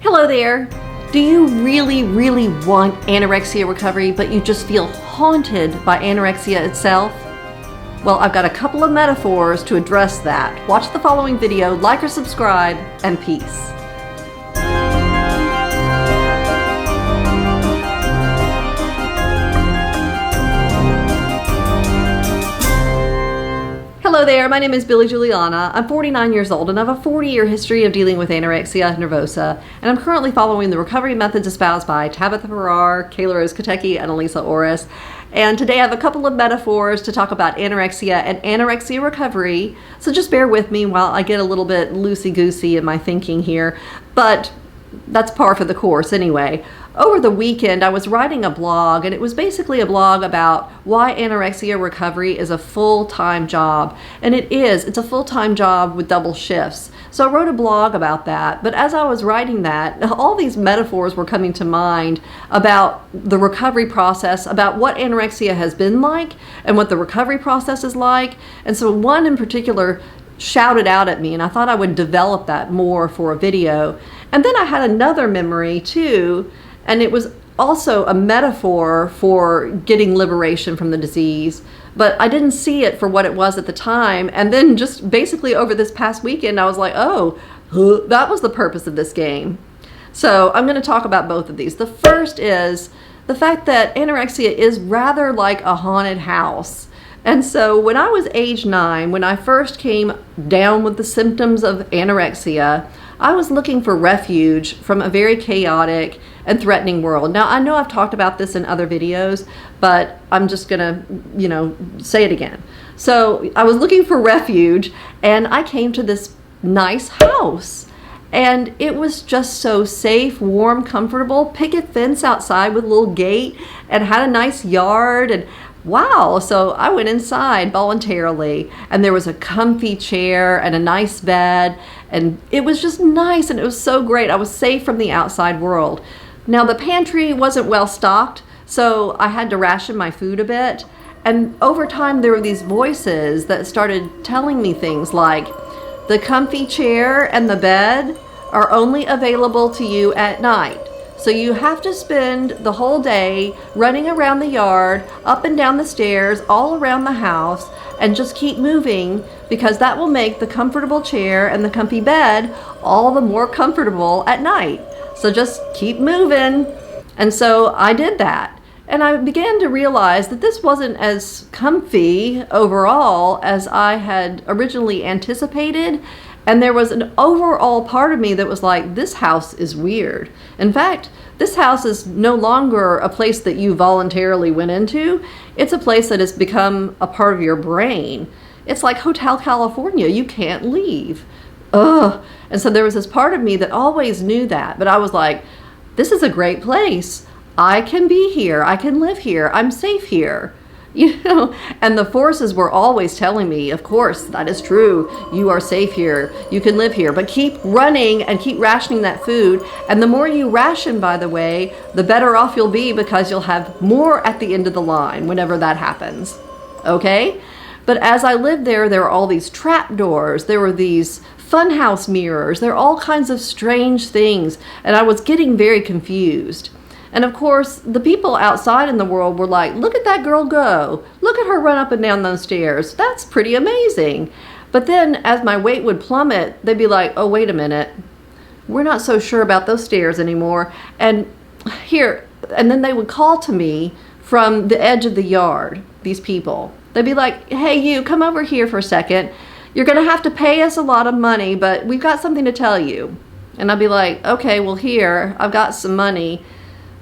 Hello there. Do you really want anorexia recovery, but you just feel haunted by anorexia itself? Well, I've got a couple of metaphors to address that. Watch the following video, like or subscribe, and peace. Hello there, my name is Billy Juliana. I'm 49 years old and I have a 40-year history of dealing with anorexia nervosa, and I'm currently following the recovery methods espoused by Tabitha Farrar, Kayla Rose Katecki, and Elisa Orris. And today I have a couple of metaphors to talk about anorexia and anorexia recovery, so just bear with me while I get a little bit loosey-goosey in my thinking here, but that's par for the course anyway. Over the weekend, I was writing a blog, and it was basically a blog about why anorexia recovery is a full-time job. And it is. It's a full-time job with double shifts. So I wrote a blog about that. But as I was writing that, all these metaphors were coming to mind about the recovery process, about what anorexia has been like and what the recovery process is like. And so one in particular shouted out at me, and I thought I would develop that more for a video. And then I had another memory too, and it was also a metaphor for getting liberation from the disease, but I didn't see it for what it was at the time. And then just basically over this past weekend, I was like, oh, that was the purpose of this game. So I'm going to talk about both of these. The first is the fact that anorexia is rather like a haunted house. And so when I was age 9, when I first came down with the symptoms of anorexia, I was looking for refuge from a very chaotic and threatening world. Now, I know I've talked about this in other videos, but I'm just gonna, say it again. So I was looking for refuge, and I came to this nice house. And it was just so safe, warm, comfortable, picket fence outside with a little gate, and had a nice yard, and wow. So I went inside voluntarily, and there was a comfy chair and a nice bed, and it was just nice, and it was so great. I was safe from the outside world. Now, the pantry wasn't well stocked, so I had to ration my food a bit. And over time, there were these voices that started telling me things like, the comfy chair and the bed are only available to you at night. So you have to spend the whole day running around the yard, up and down the stairs, all around the house, and just keep moving, because that will make the comfortable chair and the comfy bed all the more comfortable at night. So just keep moving. And so I did that. And I began to realize that this wasn't as comfy overall as I had originally anticipated. And there was an overall part of me that was like, this house is weird. In fact, this house is no longer a place that you voluntarily went into. It's a place that has become a part of your brain. It's like Hotel California. You can't leave. Ugh. And so there was this part of me that always knew that. But I was like, this is a great place. I can be here. I can live here. I'm safe here. And the forces were always telling me, of course, that is true. You are safe here. You can live here. But keep running and keep rationing that food. And the more you ration, by the way, the better off you'll be, because you'll have more at the end of the line whenever that happens. Okay? But as I lived there, there were all these trap doors. There were these funhouse mirrors. There were all kinds of strange things. And I was getting very confused. And of course, the people outside in the world were like, look at that girl go. Look at her run up and down those stairs. That's pretty amazing. But then as my weight would plummet, they'd be like, oh, wait a minute. We're not so sure about those stairs anymore. And then they would call to me from the edge of the yard, these people. They'd be like, hey, you, come over here for a second. You're going to have to pay us a lot of money, but we've got something to tell you. And I'd be like, okay, well, here, I've got some money.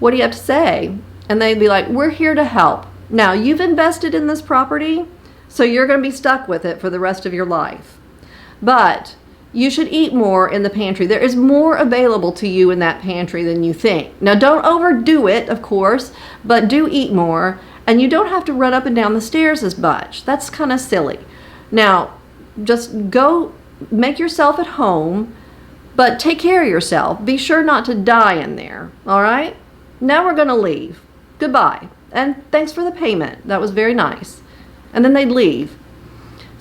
What do you have to say? And they'd be like, we're here to help. Now, you've invested in this property, so you're going to be stuck with it for the rest of your life. But you should eat more in the pantry. There is more available to you in that pantry than you think. Now, don't overdo it, of course, but do eat more. And you don't have to run up and down the stairs as much. That's kind of silly. Now, just go make yourself at home, but take care of yourself. Be sure not to die in there, all right? Now we're going to leave. Goodbye. And thanks for the payment. That was very nice. And then they'd leave.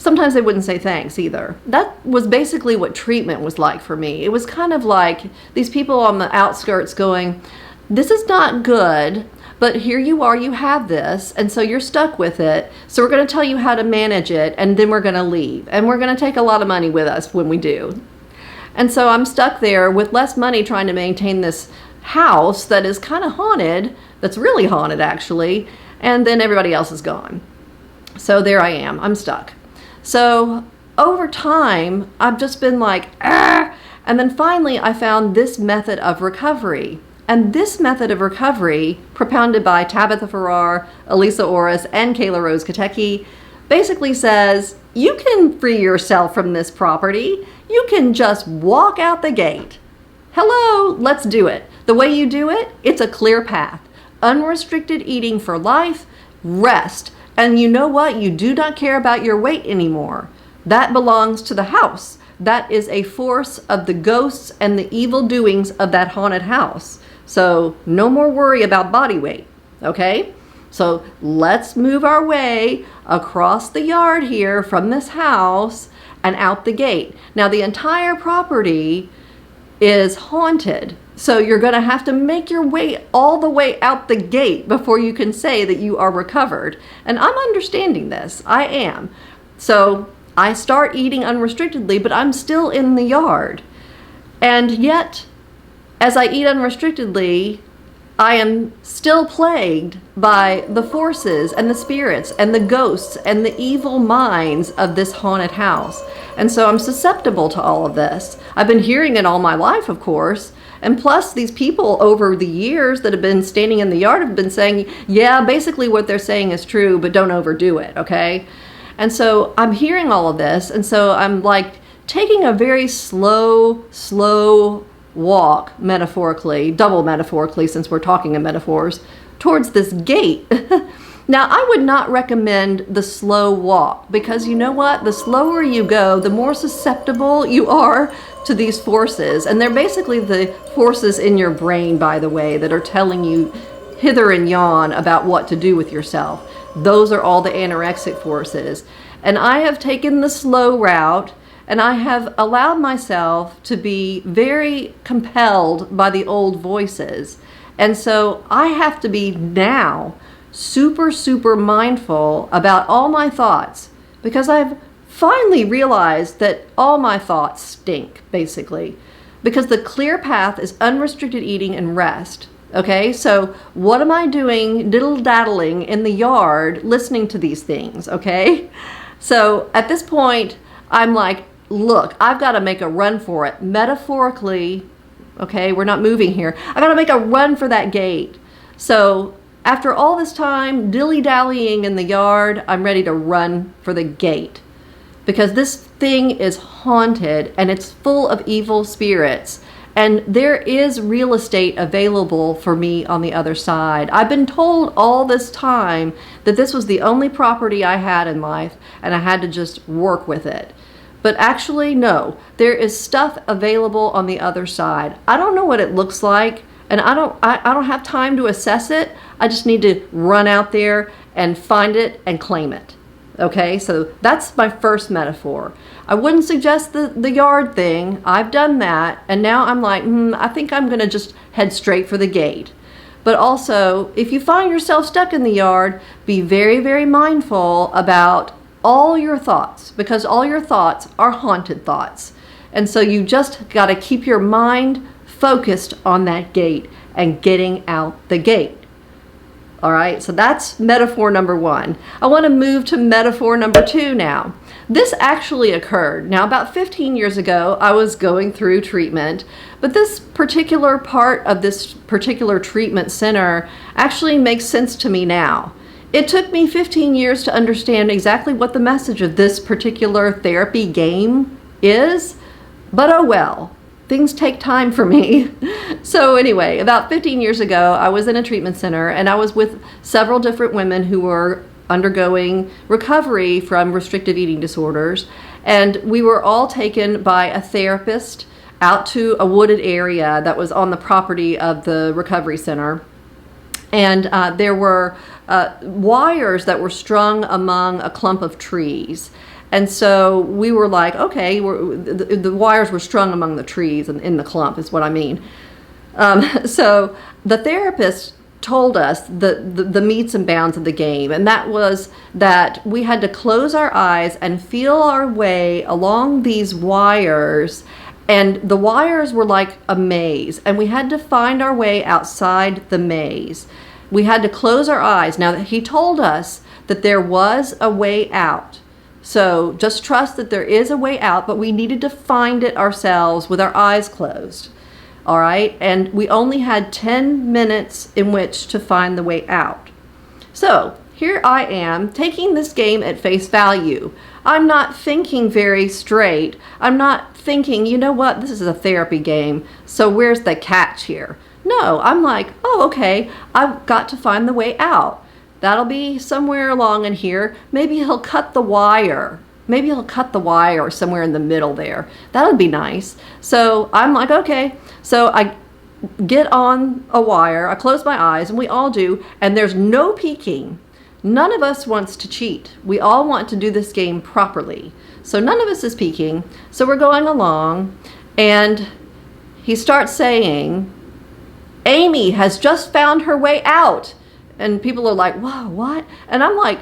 sometimes they wouldn't say thanks either. That was basically what treatment was like for me. It was kind of like these people on the outskirts going, this is not good, but here you are, you have this, and so you're stuck with it. So we're going to tell you how to manage it, and then we're going to leave. And we're going to take a lot of money with us when we do. And so I'm stuck there with less money trying to maintain this house that is kind of haunted, that's really haunted actually, and then everybody else is gone. So there I am, I'm stuck. So over time, I've just been like, ah! And then finally I found this method of recovery. And this method of recovery, propounded by Tabitha Farrar, Elisa Orris, and Kayla Rose Katecki, basically says, you can free yourself from this property. You can just walk out the gate. Hello, let's do it. The way you do it, it's a clear path. Unrestricted eating for life, rest. And you know what? You do not care about your weight anymore. That belongs to the house. That is a force of the ghosts and the evil doings of that haunted house. So no more worry about body weight, okay? So let's move our way across the yard here from this house and out the gate. Now the entire property is haunted. So you're going to have to make your way all the way out the gate before you can say that you are recovered. And I'm understanding this. I am. So I start eating unrestrictedly, but I'm still in the yard. And yet, as I eat unrestrictedly, I am still plagued by the forces and the spirits and the ghosts and the evil minds of this haunted house. And so I'm susceptible to all of this. I've been hearing it all my life, of course. And plus, these people over the years that have been standing in the yard have been saying, yeah, basically what they're saying is true, but don't overdo it, okay? And so I'm hearing all of this, and so I'm like taking a very slow walk, metaphorically, double metaphorically, since we're talking in metaphors, towards this gate. Now, I would not recommend the slow walk, because you know what? The slower you go, the more susceptible you are to these forces. And they're basically the forces in your brain, by the way, that are telling you hither and yon about what to do with yourself. Those are all the anorexic forces. And I have taken the slow route, and I have allowed myself to be very compelled by the old voices. And so I have to be now super mindful about all my thoughts, because I've finally realized that all my thoughts stink, basically. Because the clear path is unrestricted eating and rest. Okay, so what am I doing diddle-daddling in the yard listening to these things, okay? So at this point, I'm like, look, I've got to make a run for it. Metaphorically, okay, we're not moving here. I got to make a run for that gate. So after all this time dilly-dallying in the yard, I'm ready to run for the gate. Because this thing is haunted and it's full of evil spirits. And there is real estate available for me on the other side. I've been told all this time that this was the only property I had in life and I had to just work with it. But actually, no, there is stuff available on the other side. I don't know what it looks like, and I don't have time to assess it. I just need to run out there and find it and claim it. Okay, so that's my first metaphor. I wouldn't suggest the yard thing. I've done that, and now I'm like, I think I'm going to just head straight for the gate. But also, if you find yourself stuck in the yard, be very mindful about all your thoughts, because all your thoughts are haunted thoughts. And so you just got to keep your mind focused on that gate and getting out the gate. All right, so that's metaphor number one. I want to move to metaphor number two now. This actually occurred. Now, about 15 years ago, I was going through treatment, but this particular part of this particular treatment center actually makes sense to me now. It took me 15 years to understand exactly what the message of this particular therapy game is, but oh well. Things take time for me. So anyway, about 15 years ago, I was in a treatment center and I was with several different women who were undergoing recovery from restrictive eating disorders. And we were all taken by a therapist out to a wooded area that was on the property of the recovery center. And there were wires that were strung among a clump of trees. And so we were like, okay, the wires were strung among the trees and in the clump is what I mean. So the therapist told us the metes and bounds of the game, and that was that we had to close our eyes and feel our way along these wires, and the wires were like a maze, and we had to find our way outside the maze. We had to close our eyes. Now, he told us that there was a way out. So just trust that there is a way out, but we needed to find it ourselves with our eyes closed. All right, and we only had 10 minutes in which to find the way out. So here I am taking this game at face value. I'm not thinking very straight. I'm not thinking, you know what, this is a therapy game, so where's the catch here? No, I'm like, oh, okay, I've got to find the way out. That'll be somewhere along in here. Maybe he'll cut the wire. Maybe he'll cut the wire somewhere in the middle there. That would be nice. So I'm like, okay. So I get on a wire, I close my eyes, and we all do, and there's no peeking. None of us wants to cheat. We all want to do this game properly. So none of us is peeking. So we're going along, and he starts saying, Amy has just found her way out. And people are like, whoa, what? And I'm like,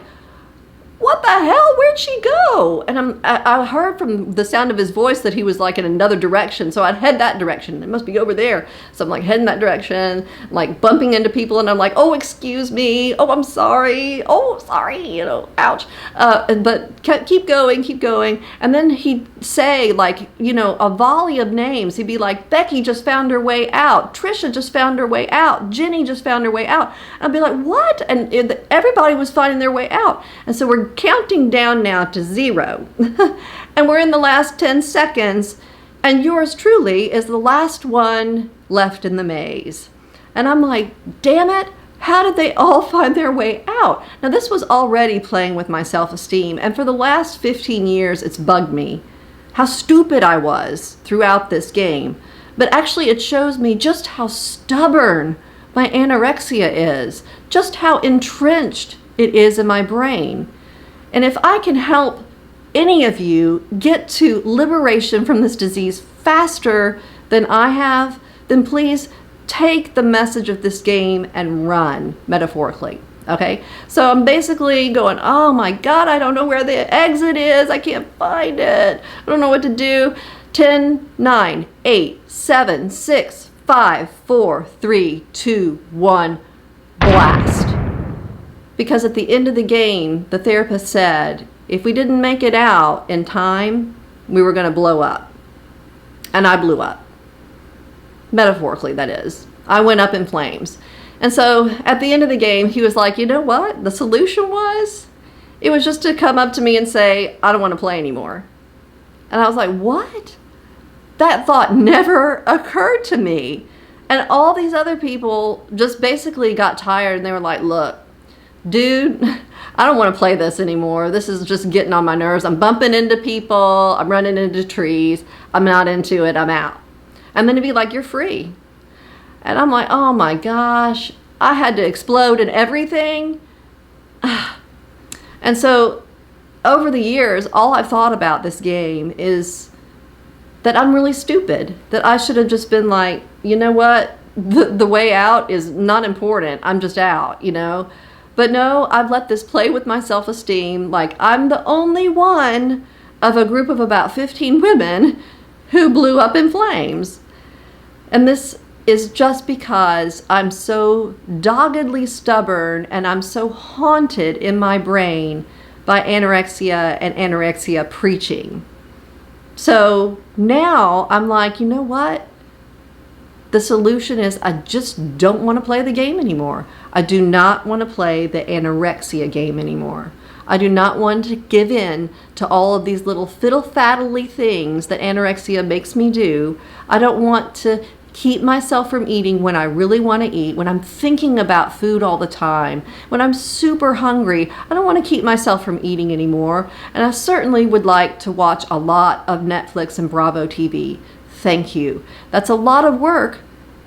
what the hell? Where'd she go? And I heard from the sound of his voice that he was like in another direction. So I'd head that direction. It must be over there. So I'm like heading that direction, like bumping into people. And I'm like, oh, excuse me. Oh, I'm sorry. Oh, sorry. You know, ouch. But keep going, keep going. And then he'd say like, you know, a volley of names. He'd be like, Becky just found her way out. Trisha just found her way out. Jenny just found her way out. And I'd be like, what? And everybody was finding their way out. And so we're counting down now to 0. And we're in the last 10 seconds, and yours truly is the last one left in the maze. And I'm like, damn it, how did they all find their way out? Now, this was already playing with my self-esteem, and for the last 15 years, it's bugged me how stupid I was throughout this game. But actually, it shows me just how stubborn my anorexia is, just how entrenched it is in my brain. And if I can help any of you get to liberation from this disease faster than I have, then please take the message of this game and run, metaphorically. Okay? So I'm basically going, oh my God, I don't know where the exit is. I can't find it. I don't know what to do. 10, 9, 8, 7, 6, 5, 4, 3, 2, 1, blast. Because at the end of the game, the therapist said, if we didn't make it out in time, we were going to blow up. And I blew up. Metaphorically, that is. I went up in flames. And so at the end of the game, he was like, you know what? The solution was, it was just to come up to me and say, I don't want to play anymore. And I was like, what? That thought never occurred to me. And all these other people just basically got tired, and they were like, look, dude, I don't want to play this anymore. This is just getting on my nerves. I'm bumping into people. I'm running into trees. I'm not into it. I'm out. And then to be like, you're free. And I'm like, oh my gosh, I had to explode and everything. And so over the years, all I've thought about this game is that I'm really stupid, that I should have just been like, you know what? The way out is not important. I'm just out, you know? But no, I've let this play with my self-esteem. Like, I'm the only one of a group of about 15 women who blew up in flames. And this is just because I'm so doggedly stubborn and I'm so haunted in my brain by anorexia and anorexia preaching. So now I'm like, you know what? The solution is I just don't want to play the game anymore. I do not want to play the anorexia game anymore. I do not want to give in to all of these little fiddle-faddly things that anorexia makes me do. I don't want to keep myself from eating when I really want to eat, when I'm thinking about food all the time, when I'm super hungry. I don't want to keep myself from eating anymore. And I certainly would like to watch a lot of Netflix and Bravo TV. Thank you. That's a lot of work.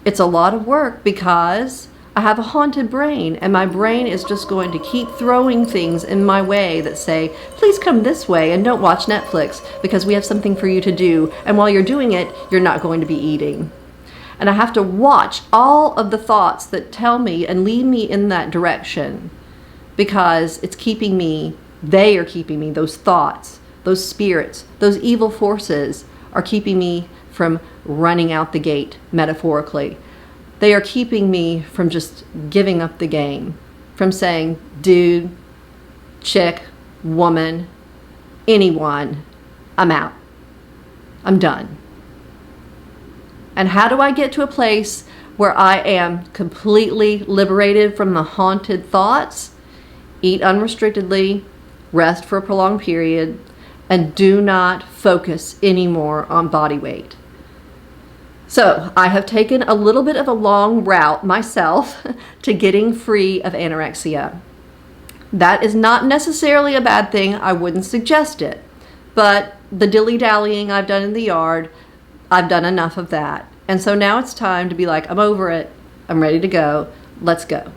It's a lot of work because I have a haunted brain, and my brain is just going to keep throwing things in my way that say, please come this way and don't watch Netflix because we have something for you to do. And while you're doing it, you're not going to be eating. And I have to watch all of the thoughts that tell me and lead me in that direction, because it's keeping me, they are keeping me, those thoughts, those spirits, those evil forces are keeping me from running out the gate, metaphorically. They are keeping me from just giving up the game, from saying, dude, chick, woman, anyone, I'm out. I'm done. And how do I get to a place where I am completely liberated from the haunted thoughts? Eat unrestrictedly, rest for a prolonged period, and do not focus anymore on body weight. So I have taken a little bit of a long route myself to getting free of anorexia. That is not necessarily a bad thing. I wouldn't suggest it. But the dilly-dallying I've done in the yard, I've done enough of that. And so now it's time to be like, I'm over it. I'm ready to go. Let's go.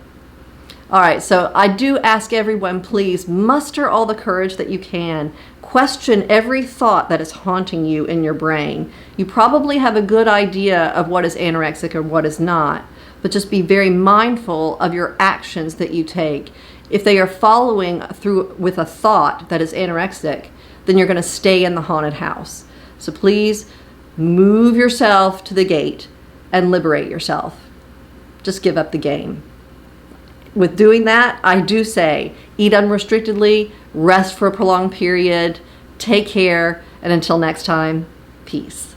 All right, so I do ask everyone, please muster all the courage that you can. Question every thought that is haunting you in your brain. You probably have a good idea of what is anorexic and what is not, but just be very mindful of your actions that you take. If they are following through with a thought that is anorexic, then you're going to stay in the haunted house. So please move yourself to the gate and liberate yourself. Just give up the game. With doing that, I do say, eat unrestrictedly, rest for a prolonged period, take care, and until next time, peace.